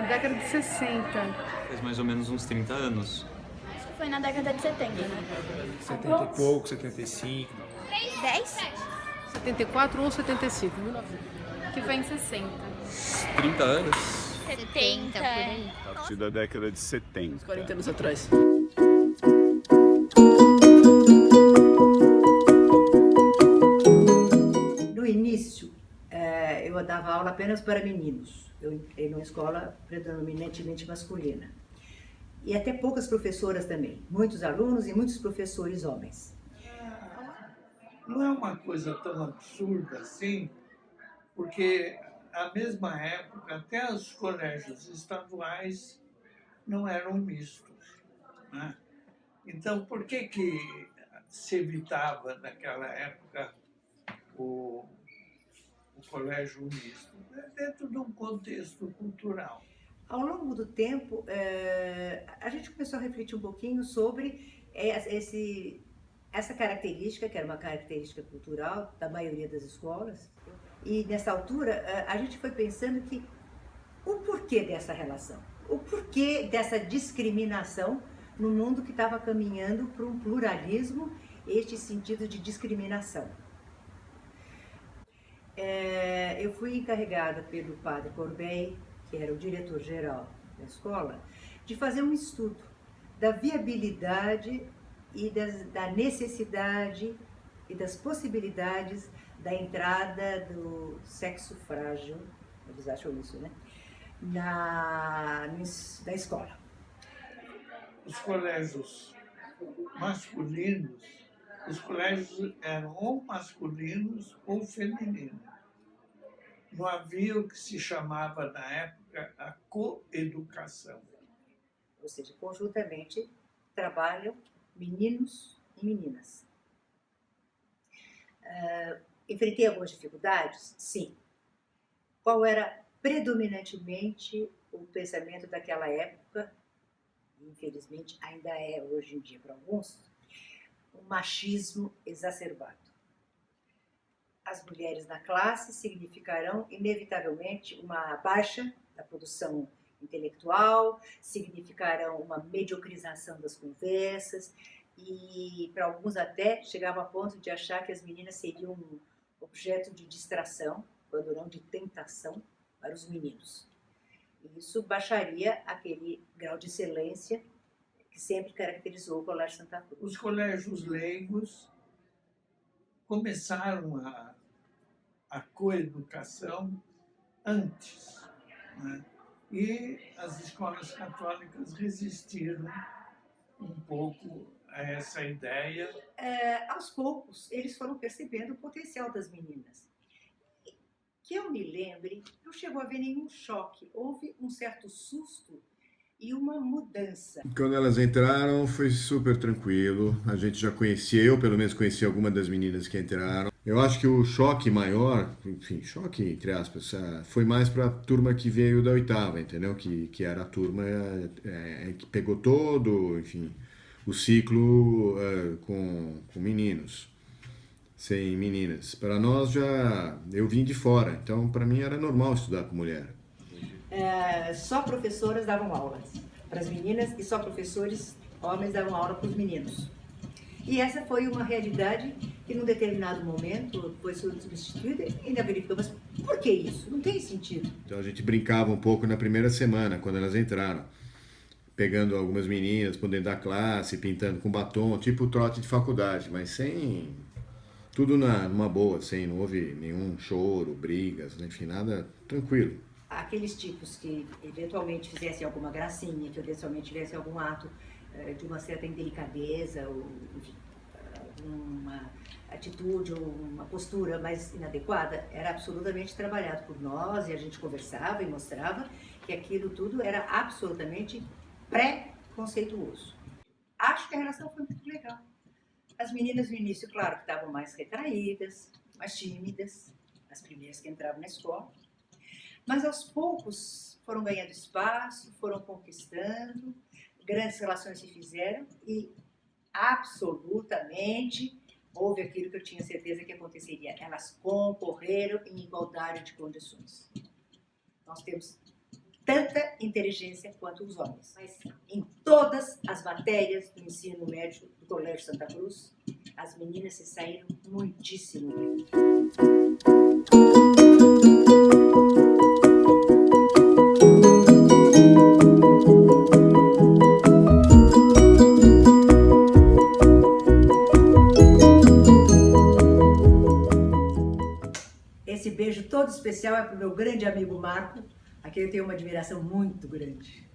década de 60. Faz mais ou menos uns 30 anos. Acho que foi na década de 70. 70 e pouco, 75. 10? 74 ou 75, 1900. Que foi em 60. 30 anos? 70. A partir da década de 70. 40 anos atrás. No início, eu dava aula apenas para meninos. Eu entrei numa escola predominantemente masculina. E até poucas professoras também. Muitos alunos e muitos professores homens. Não é uma coisa tão absurda assim, porque na mesma época até os colégios estaduais não eram mistos, né? Então, por que se evitava naquela época o colégio misto? Dentro de um contexto cultural. Ao longo do tempo, a gente começou a refletir um pouquinho sobre essa característica, que era uma característica cultural da maioria das escolas. E nessa altura, a gente foi pensando que o porquê dessa relação, o porquê dessa discriminação no mundo que estava caminhando para um pluralismo, este sentido de discriminação. Eu fui encarregada pelo padre Corbeil, que era o diretor-geral da escola, de fazer um estudo da viabilidade e da necessidade e das possibilidades da entrada do sexo frágil, eles acham isso, né? Da escola. Os colégios masculinos, os colégios eram ou masculinos ou femininos. Não havia o que se chamava na época a coeducação. Ou seja, conjuntamente trabalham meninos e meninas. Enfrentei algumas dificuldades? Sim. Qual era predominantemente o pensamento daquela época? Infelizmente ainda é hoje em dia para alguns, um machismo exacerbado. As mulheres na classe significarão inevitavelmente uma baixa da produção intelectual, significarão uma mediocrização das conversas e para alguns até chegava a ponto de achar que as meninas seriam um objeto de distração, quando não de tentação, para os meninos. E isso baixaria aquele grau de excelência que sempre caracterizou o Colégio Santa Cruz. Os colégios leigos começaram a coeducação antes, né? E as escolas católicas resistiram um pouco a essa ideia. Aos poucos, eles foram percebendo o potencial das meninas. Que eu me lembre, não chegou a haver nenhum choque, houve um certo susto e uma mudança. Quando elas entraram foi super tranquilo, a gente já conhecia, eu pelo menos conhecia algumas das meninas que entraram. Eu acho que o choque maior, enfim, choque entre aspas, foi mais para a turma que veio da oitava, entendeu? Que era a turma que pegou todo, enfim, o ciclo com meninos, sem meninas. Para nós eu vim de fora, então para mim era normal estudar com mulher. Só professoras davam aula para as meninas e só professores homens davam aula para os meninos. E essa foi uma realidade que, num determinado momento, foi substituída e ainda verificamos. Por que isso? Não tem sentido. Então a gente brincava um pouco na primeira semana, quando elas entraram, pegando algumas meninas por dentro da classe, pintando com batom, tipo trote de faculdade, mas sem... Tudo numa boa, não houve nenhum choro, brigas, enfim, nada, tranquilo. Aqueles tipos que eventualmente fizessem alguma gracinha, que eventualmente tivessem algum ato de uma certa indelicadeza, ou enfim, uma atitude ou uma postura mais inadequada, era absolutamente trabalhado por nós e a gente conversava e mostrava que aquilo tudo era absolutamente pré-conceituoso. Acho que a relação foi muito legal. As meninas no início, claro, que estavam mais retraídas, mais tímidas, as primeiras que entravam na escola, mas aos poucos foram ganhando espaço, foram conquistando, grandes relações se fizeram e absolutamente houve aquilo que eu tinha certeza que aconteceria. Elas concorreram em igualdade de condições. Nós temos tanta inteligência quanto os homens. Mas em todas as matérias do ensino médio do Colégio Santa Cruz, as meninas se saíram muitíssimo bem. Esse beijo todo especial é para o meu grande amigo Marco, a quem eu tenho uma admiração muito grande.